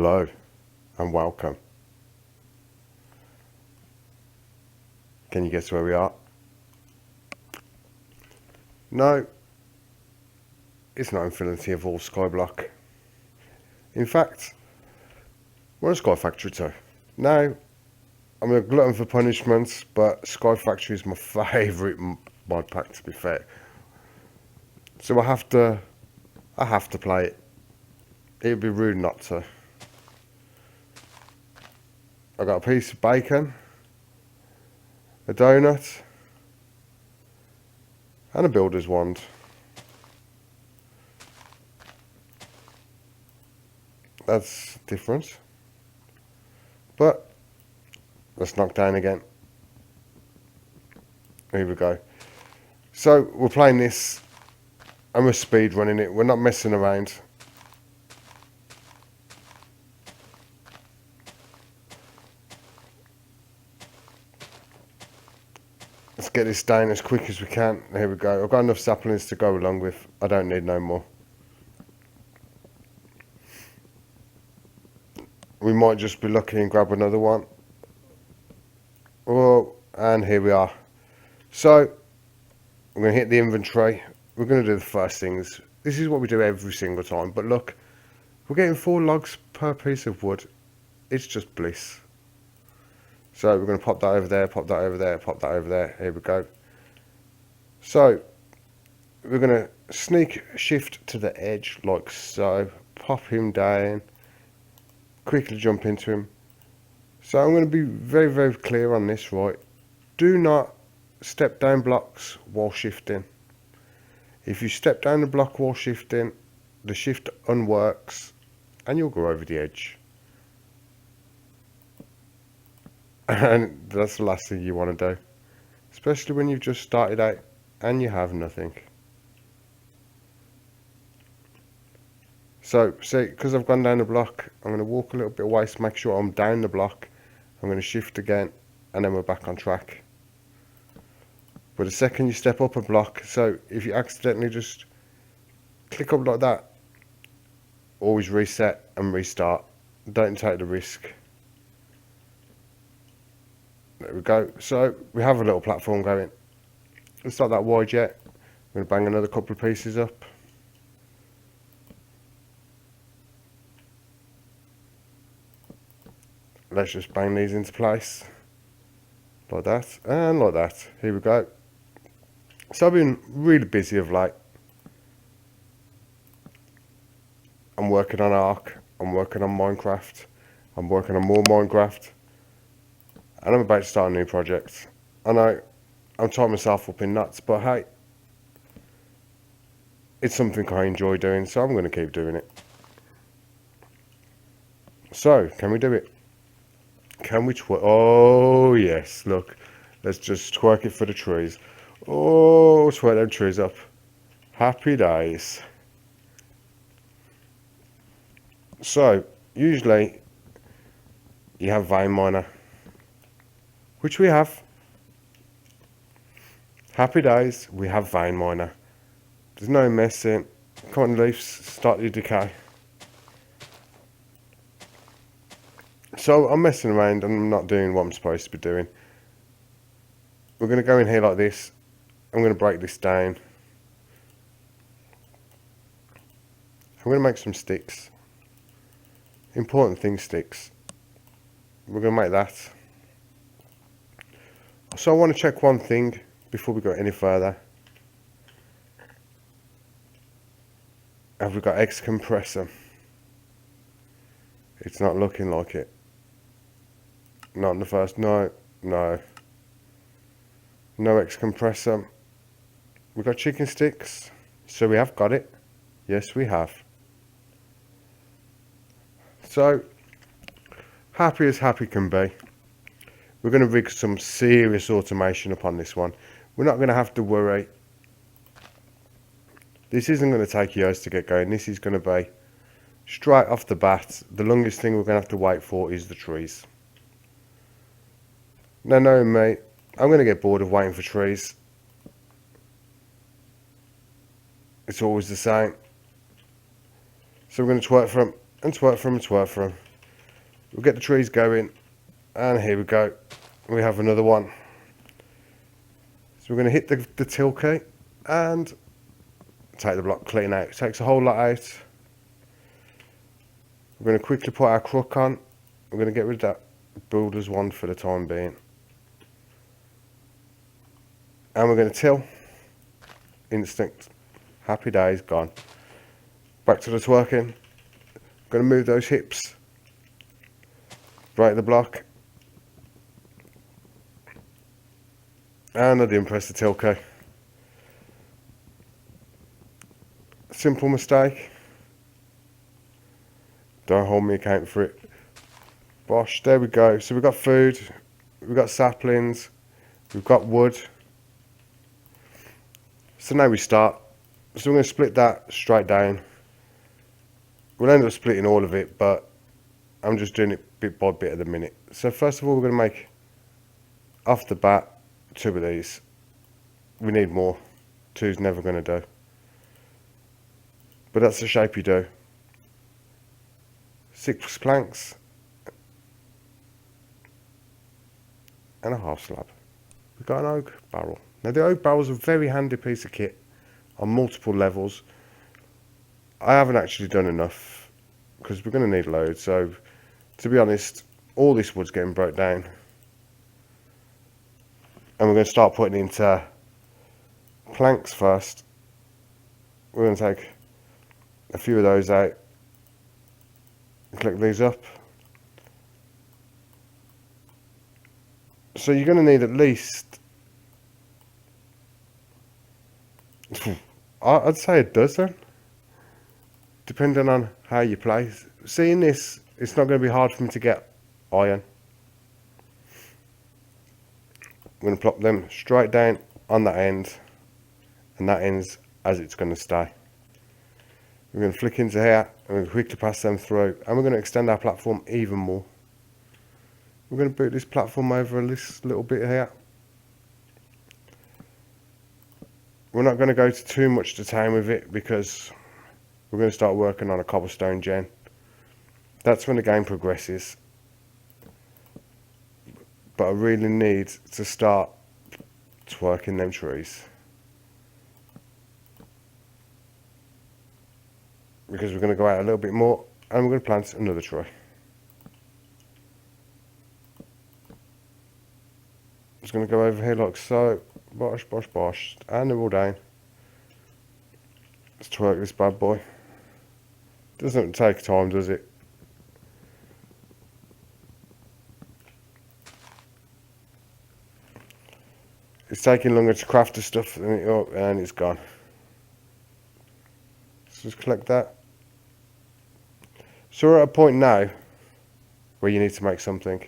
Hello and welcome. Can you guess where we are? No, it's not Infinity Evolved Skyblock. In fact, we're a Sky Factory too. Now, I'm a glutton for punishments, but Sky Factory is my favourite mod pack, to be fair. So I have to play it. It'd be rude not to. I got a piece of bacon, a donut, and a builder's wand. That's different. But let's knock down again. Here we go. So we're playing this and we're speed running it. We're not messing around. Let's get this down as quick as we can. Here we go. I've got enough saplings to go along with. I don't need no more. We might just be lucky and grab another one. Oh, and here we are. So we're going to hit the inventory. We're going to do the first things. This is what we do every single time. But look, we're getting 4 logs per piece of wood. It's just bliss. So we're going to pop that over there, pop that over there, pop that over there. Here we go. So we're going to sneak shift to the edge like so. Pop him down. Quickly jump into him. So I'm going to be very, very clear on this, right? Do not step down blocks while shifting. If you step down the block while shifting, the shift unworks and you'll go over the edge. And that's the last thing you want to do, especially when you've just started out and you have nothing. So see, because I've gone down the block, I'm going to walk a little bit away to make sure I'm down the block. I'm going to shift again and then we're back on track. But the second you step up a block, so if you accidentally just click up like that, always reset and restart. Don't take the risk. There we go. So we have a little platform going. It's not that wide yet. I'm going to bang another couple of pieces up. Let's just bang these into place. Like that and like that. Here we go. So I've been really busy of late. I'm working on Ark. I'm working on Minecraft. I'm working on more Minecraft. And I'm about to start a new project. I know I'm tying myself up in knots, but hey, it's something I enjoy doing, so I'm going to keep doing it. So, can we do it? Can we twerk? Oh, yes, look. Let's just twerk it for the trees. Oh, twerk them trees up. Happy days. So, usually, you have vein miner, which we have. Happy days, we have vein miner. There's no messing. Come on, leaves, start your decay. So I'm messing around and I'm not doing what I'm supposed to be doing. We're going to go in here like this. I'm going to break this down. I'm going to make some sticks. Important thing, sticks. We're going to make that. So I want to check one thing before we go any further. Have we got X compressor? It's not looking like it. Not in the first. No. No X compressor. We got chicken sticks. So we have got it. Yes, we have. So happy as happy can be. We're going to rig some serious automation upon this one. We're not going to have to worry. This isn't going to take years to get going. This is going to be straight off the bat. The longest thing we're going to have to wait for is the trees. Now, knowing me, I'm going to get bored of waiting for trees. It's always the same. So we're going to twerk for them, and twerk for them, and twerk for them. We'll get the trees going, and here we go. We have another one. So we're going to hit the till key and take the block clean out. It takes a whole lot out. We're going to quickly put our crook on. We're going to get rid of that builder's one for the time being. And we're going to till. Instinct. Happy days, gone. Back to the twerking. Going to move those hips. Break the block. And I didn't press the till key. Simple mistake. Don't hold me account for it. Bosh, there we go. So we've got food, we've got saplings, we've got wood. So now we start. So we're going to split that straight down. We'll end up splitting all of it, but I'm just doing it bit by bit at the minute. So first of all, we're going to make, off the bat, 2 of these. We need more. 2's never going to do. But that's the shape you do. 6 planks. And a half slab. We've got an oak barrel. Now the oak barrel is a very handy piece of kit on multiple levels. I haven't actually done enough because we're going to need loads. So to be honest, all this wood's getting broke down. And we're going to start putting into planks first. We're going to take a few of those out. Click these up. So you're going to need at least, I'd say a dozen, depending on how you play. Seeing this, it's not going to be hard for me to get iron. I'm going to plop them straight down on that end, and that ends as it's going to stay. We're going to flick into here, and we're going to quickly pass them through, and we're going to extend our platform even more. We're going to boot this platform over this little bit here. We're not going to go to too much to town with it because we're going to start working on a cobblestone gen. That's when the game progresses. But I really need to start twerking them trees. Because we're going to go out a little bit more and we're going to plant another tree. Just going to go over here like so. Bosh, bosh, bosh. And they're all down. Let's twerk this bad boy. Doesn't take time, does it? It's taking longer to craft the stuff than it up, and it's gone. Let's just collect that. So we're at a point now where you need to make something.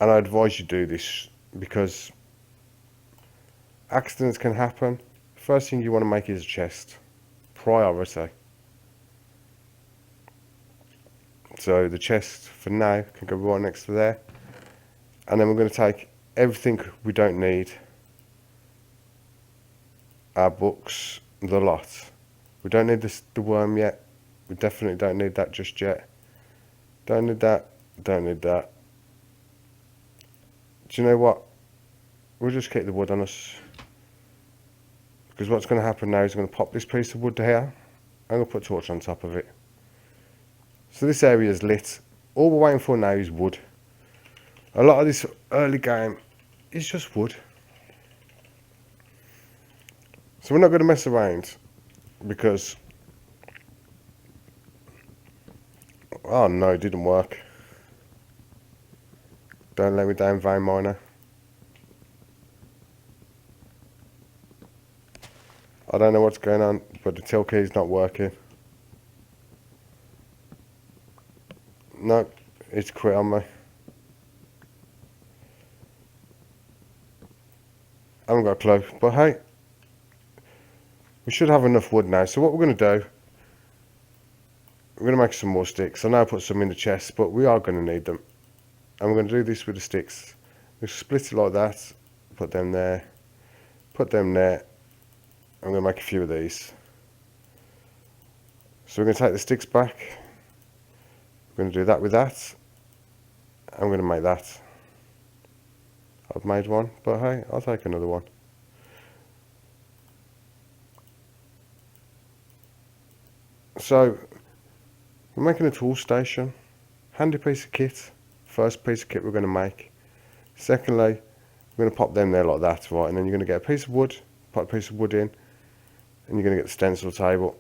And I advise you do this because accidents can happen. First thing you want to make is a chest. Priority. So the chest for now can go right next to there. And then we're going to take everything we don't need. Our books, the lot. We don't need the worm yet. We definitely don't need that just yet. Don't need that. Don't need that. Do you know what? We'll just keep the wood on us. Because what's going to happen now is I'm going to pop this piece of wood here. I'm going to put a torch on top of it. So this area is lit. All we're waiting for now is wood. A lot of this early game is just wood. So we're not going to mess around. Because... oh no, it didn't work. Don't let me down, vein miner. I don't know what's going on, but the till key is not working. No, it's quit on me. I haven't got a clue, but hey, we should have enough wood now. So what we're going to do, we're going to make some more sticks. I know I put some in the chest, but we are going to need them. And we're going to do this with the sticks. We split it like that, put them there, put them there. I'm going to make a few of these. So we're going to take the sticks back. We're going to do that with that. I'm going to make that. I've made one, but hey, I'll take another one. So, we're making a tool station. Handy piece of kit. First piece of kit we're going to make. Secondly, we're going to pop them there like that, right? And then you're going to get a piece of wood, put a piece of wood in, and you're going to get the stencil table.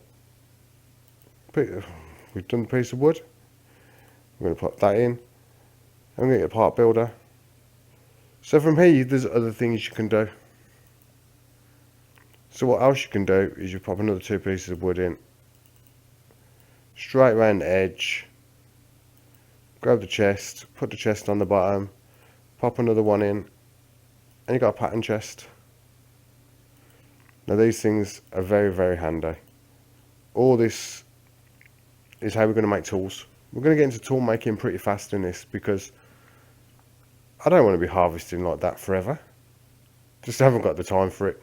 We've done the piece of wood. We're going to put that in. I'm going to get a part builder. So from here, there's other things you can do. So what else you can do is you pop another 2 pieces of wood in. Straight around the edge. Grab the chest, put the chest on the bottom, pop another one in, and you got a pattern chest. Now these things are very, very handy. All this is how we're going to make tools. We're going to get into tool making pretty fast in this because I don't want to be harvesting like that forever. Just haven't got the time for it.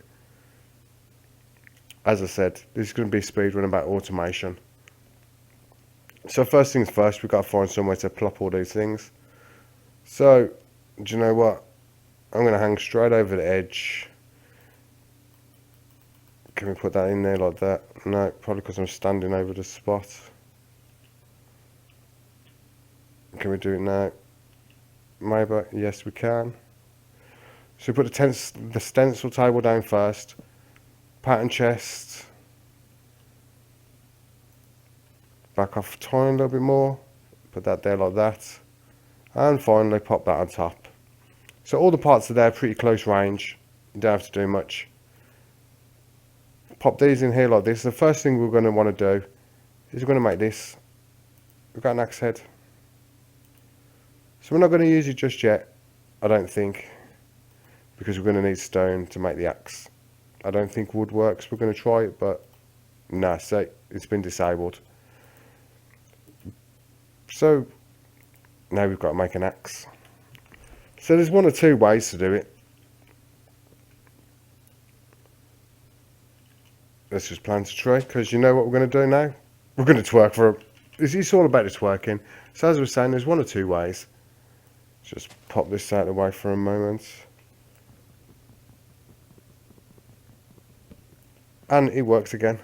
As I said, this is going to be a speed run about automation. So first things first, we've got to find somewhere to plop all these things. So, do you know what? I'm going to hang straight over the edge. Can we put that in there like that? No, probably because I'm standing over the spot. Can we do it now? Maybe, yes we can. So we put the stencil table down first. Pattern chest. Back off a tiny little bit more. Put that there like that. And finally pop that on top. So all the parts are there pretty close range. You don't have to do much. Pop these in here like this. The first thing we're going to want to do is we're going to make this. We've got an axe head. So we're not going to use it just yet, I don't think, because we're going to need stone to make the axe. I don't think wood works. We're going to try it, but nah, see, it's been disabled. So now we've got to make an axe. So there's one or two ways to do it. Let's just plant a tree, because you know what we're going to do now? We're going to twerk for it's all about the twerking. So as I was saying, there's one or two ways. Just pop this out of the way for a moment. And it works again.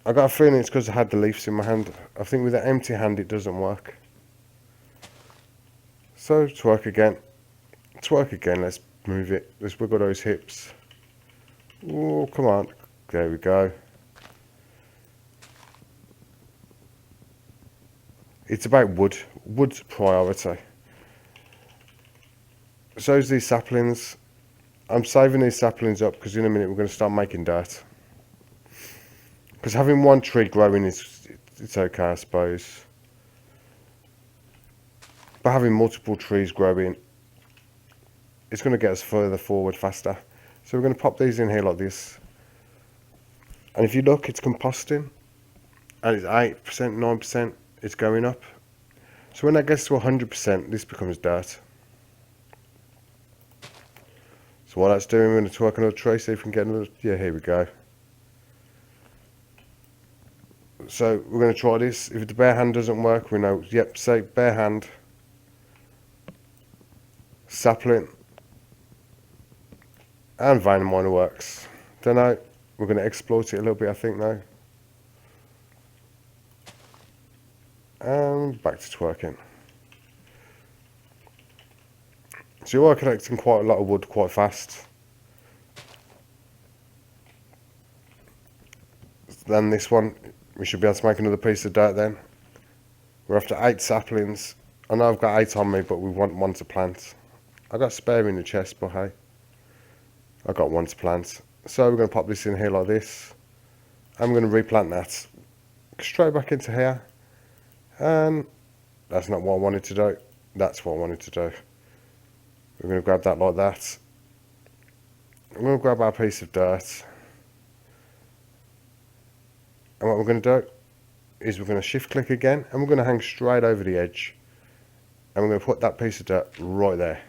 I got a feeling it's because I had the leaves in my hand. I think with an empty hand it doesn't work. So twerk again. Twerk again, let's move it. Let's wiggle those hips. Oh, come on. There we go. It's about wood. Wood's priority. So is these saplings. I'm saving these saplings up because in a minute we're going to start making dirt. Because having one tree growing it's okay, I suppose. But having multiple trees growing, it's going to get us further forward faster. So we're going to pop these in here like this. And if you look, it's composting. And it's 8%, 9%. It's going up. So when that gets to 100%, this becomes dirt. So while that's doing, we're going to twerk another tray, see if we can get another. Yeah, here we go. So we're going to try this. If the bare hand doesn't work, we know, yep, say bare hand, sapling, and vein miner works. Don't know. We're going to exploit it a little bit, I think, now. And back to twerking. So you are collecting quite a lot of wood quite fast. Then this one, we should be able to make another piece of dirt then. We're after 8 saplings. I know I've got 8 on me, but we want 1 to plant. I got spare in the chest, but hey, I got 1 to plant. So we're going to pop this in here like this. I'm going to replant that straight back into here. And that's not what I wanted to do. That's what I wanted to do. We're going to grab that like that. I'm going to grab our piece of dirt. And what we're going to do is we're going to shift click again. And we're going to hang straight over the edge. And we're going to put that piece of dirt right there.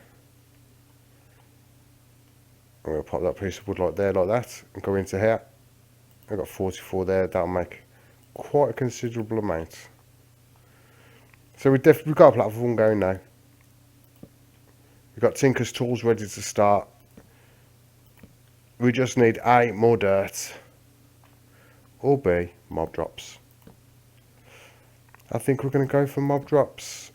I'm going to pop that piece of wood like there, like that. And go into here. I've got 44 there. That'll make quite a considerable amount. So we've got a platform going now. We've got Tinker's tools ready to start. We just need A, more dirt, or B, mob drops. I think we're going to go for mob drops.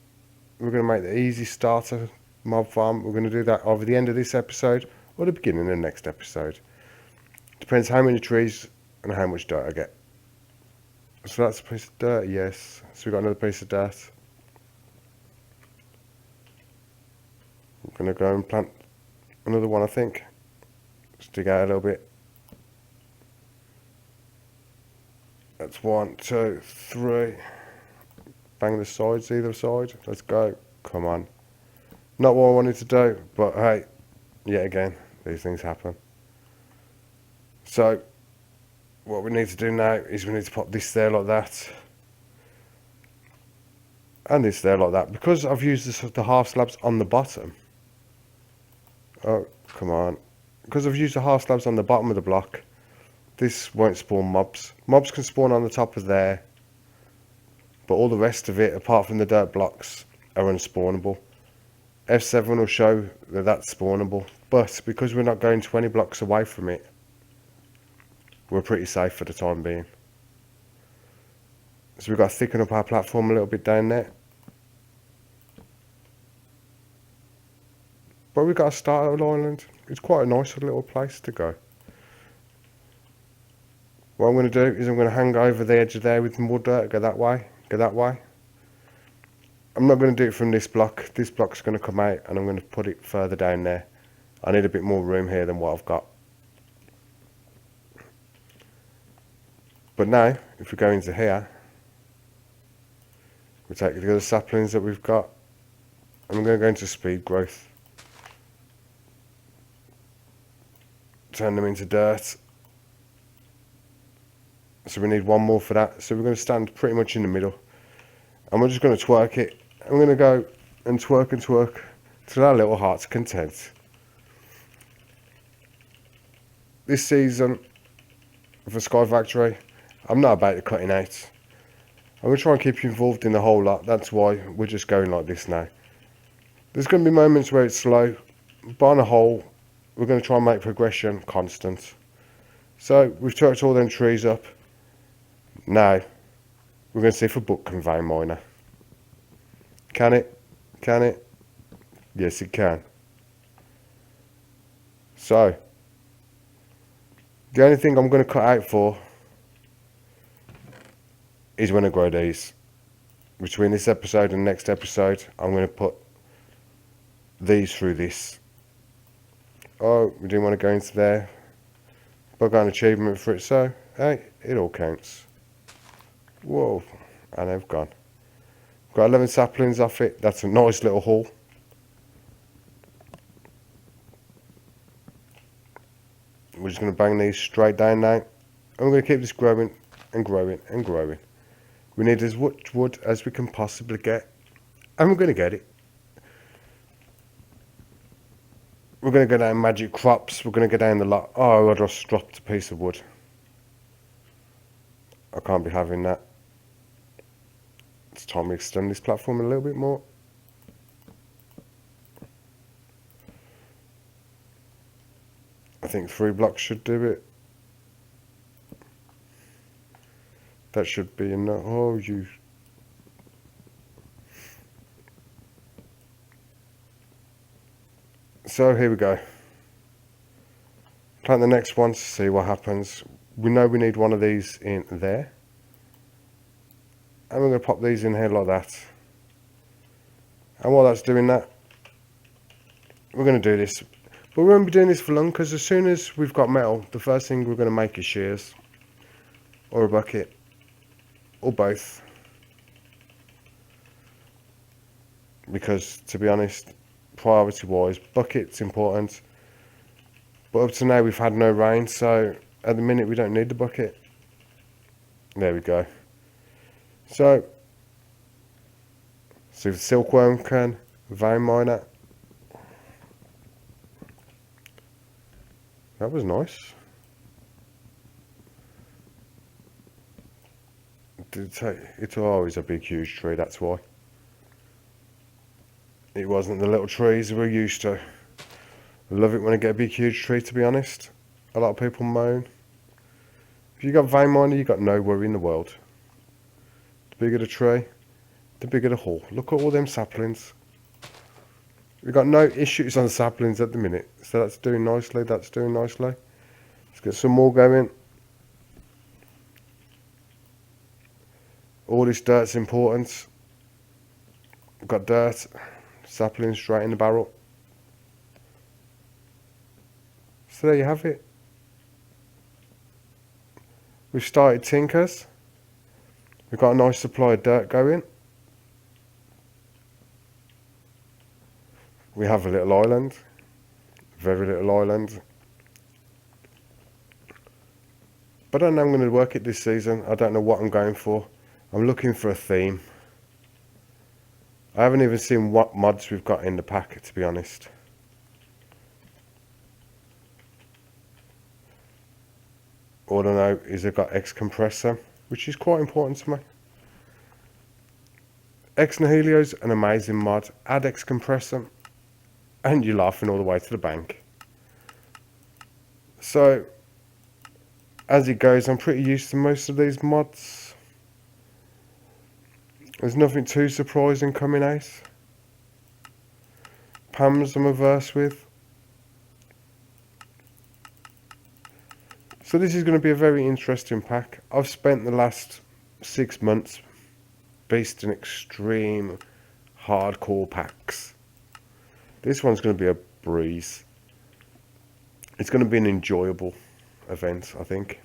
We're going to make the easy starter mob farm. We're going to do that either the end of this episode or the beginning of the next episode. Depends how many trees and how much dirt I get. So that's a piece of dirt, yes. So we've got another piece of dirt. I'm going to go and plant another one, I think. Just dig out a little bit. That's 1, 2, 3. Bang the sides either side. Let's go. Come on. Not what I wanted to do, but hey, yet again, these things happen. So, what we need to do now is we need to pop this there like that. And this there like that. Because I've used the half slabs on the bottom. Oh, come on. Because I've used the half slabs on the bottom of the block, this won't spawn mobs. Mobs can spawn on the top of there. But all the rest of it, apart from the dirt blocks, are unspawnable. F7 will show that that's spawnable. But because we're not going 20 blocks away from it, we're pretty safe for the time being. So we've got to thicken up our platform a little bit down there. But we've got to start at Island. It's quite a nice little place to go. What I'm going to do is I'm going to hang over the edge of there with more dirt, go that way, go that way. I'm not going to do it from this block. This block's going to come out and I'm going to put it further down there. I need a bit more room here than what I've got. But now, if we go into here, we take the other saplings that we've got, and I'm going to go into speed growth. Turn them into dirt. So we need one more for that. So we're going to stand pretty much in the middle. And we're just going to twerk it. I'm going to go and twerk till our little heart's content. This season for Sky Factory, I'm not about to cutting out. I'm going to try and keep you involved in the whole lot. That's why we're just going like this now. There's going to be moments where it's slow, but on a whole, we're going to try and make progression constant. So we've twerked all them trees up. Now, we're going to see if a book can vein miner. Can it? Can it? Yes, it can. So, the only thing I'm going to cut out for is when I grow these. Between this episode and next episode, I'm going to put these through this. Oh, we didn't want to go into there. But I got an achievement for it, so, hey, it all counts. Whoa, and they've gone. Got 11 saplings off it. That's a nice little haul. We're just going to bang these straight down now. And we're going to keep this growing and growing and growing. We need as much wood as we can possibly get. And we're going to get it. We're going to go down magic crops. We're going to go down the lot. Oh, I just dropped a piece of wood. I can't be having that. It's time we extend this platform a little bit more. I think 3 blocks should do it. That should be enough. Oh, you. So here we go. Plant the next one to see what happens. We know we need one of these in there. And we're going to pop these in here like that. And while that's doing that, we're going to do this. But we won't be doing this for long, because as soon as we've got metal, the first thing we're going to make is shears. Or a bucket. Or both. Because, to be honest, priority-wise, bucket's important. But up to now we've had no rain, so at the minute we don't need the bucket. There we go. So, see if the silkworm can vein miner. That was nice. It's always a big, huge tree, that's why. It wasn't the little trees we're used to. I love it when I get a big, huge tree, to be honest. A lot of people moan. If you got vein miner, you got no worry in the world. The bigger the tree, the bigger the haul. Look at all them saplings. We've got no issues on saplings at the minute. So that's doing nicely, that's doing nicely. Let's get some more going. All this dirt's important. We've got dirt, saplings straight in the barrel. So there you have it. We've started tinkers. We've got a nice supply of dirt going. We have a little island. Very little island. But I don't know I'm going to work it this season. I don't know what I'm going for. I'm looking for a theme. I haven't even seen what mods we've got in the pack, to be honest. All I know is I've got X compressor, which is quite important to me. X Nihilio's an amazing mod. Add X compressor, and you're laughing all the way to the bank. So, as it goes, I'm pretty used to most of these mods. There's nothing too surprising coming out. Pams I'm averse with. So this is going to be a very interesting pack. I've spent the last 6 months beasting extreme hardcore packs. This one's going to be a breeze. It's going to be an enjoyable event, I think.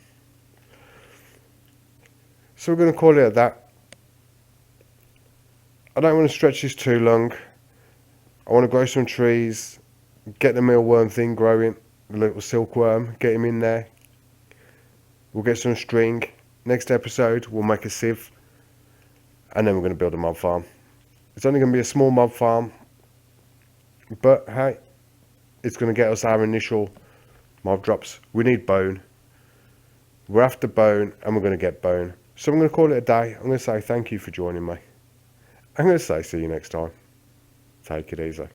So we're going to call it at that. I don't want to stretch this too long. I want to grow some trees, get the mealworm thing growing, the little silkworm, get him in there. We'll get some string. Next episode, we'll make a sieve. And then we're going to build a mob farm. It's only going to be a small mob farm. But, hey, it's going to get us our initial mob drops. We need bone. We're after bone, and we're going to get bone. So I'm going to call it a day. I'm going to say thank you for joining me. I'm going to say see you next time. Take it easy.